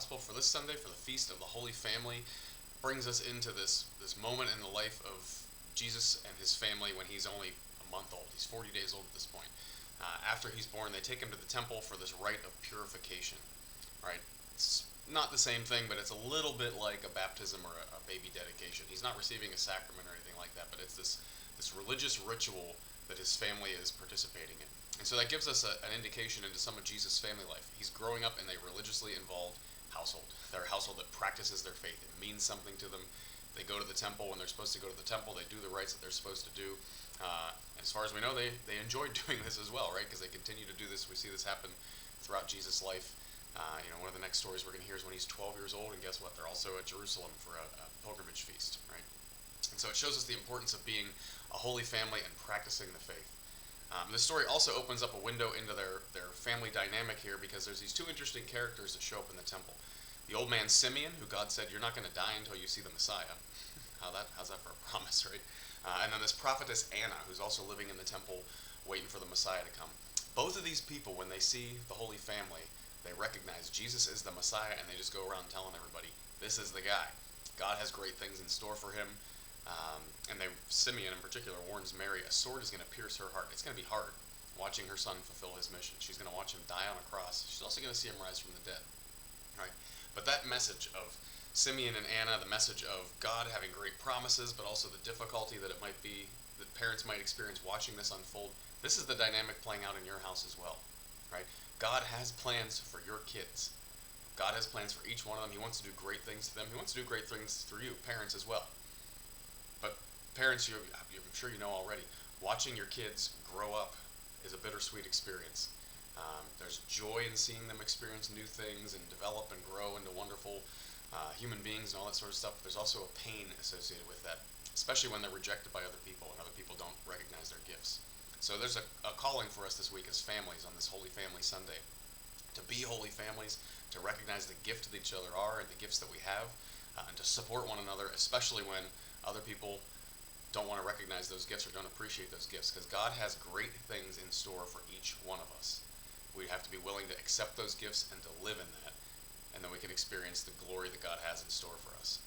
gospel for this Sunday, for the Feast of the Holy Family, brings us into this moment in the life of Jesus and his family when he's only a month old. He's 40 days old at this point. After he's born, they take him to the temple for this rite of purification. Right? It's not the same thing, but it's a little bit like a baptism or a baby dedication. He's not receiving a sacrament or anything like that, but it's this religious ritual that his family is participating in. And so that gives us an indication into some of Jesus' family life. He's growing up in a religiously involved household. They're a household that practices their faith. It means something to them. They go to the temple when they're supposed to go to the temple. They do the rites that they're supposed to do. As far as we know, they enjoy doing this as well, right? Because they continue to do this. We see this happen throughout Jesus' life. One of the next stories we're going to hear is when he's 12 years old, and guess what? They're also at Jerusalem for a pilgrimage feast, right? And so it shows us the importance of being a holy family and practicing the faith. This story also opens up a window into their family dynamic here because there's these two interesting characters that show up in the temple. The old man Simeon, who God said, "You're not going to die until you see the Messiah." How's that for a promise, right? And then this prophetess Anna, who's also living in the temple waiting for the Messiah to come. Both of these people, when they see the Holy Family, they recognize Jesus is the Messiah, and they just go around telling everybody, this is the guy. God has great things in store for him. Simeon in particular warns Mary, a sword is going to pierce her heart. It's going to be hard watching her son fulfill his mission. She's going to watch him die on a cross. She's also going to see him rise from the dead. Right? But that message of Simeon and Anna, the message of God having great promises, but also the difficulty that it might be, that parents might experience watching this unfold, this is the dynamic playing out in your house as well. Right? God has plans for your kids. God has plans for each one of them. He wants to do great things to them. He wants to do great things through you, parents as well. But parents, I'm sure you know already, watching your kids grow up is a bittersweet experience. There's joy in seeing them experience new things and develop and grow into wonderful human beings and all that sort of stuff. But there's also a pain associated with that, especially when they're rejected by other people and other people don't recognize their gifts. So there's a calling for us this week as families on this Holy Family Sunday to be holy families, to recognize the gift that each other are and the gifts that we have, and to support one another, especially when other people don't want to recognize those gifts or don't appreciate those gifts, because God has great things in store for each one of us. We have to be willing to accept those gifts and to live in that, and then we can experience the glory that God has in store for us.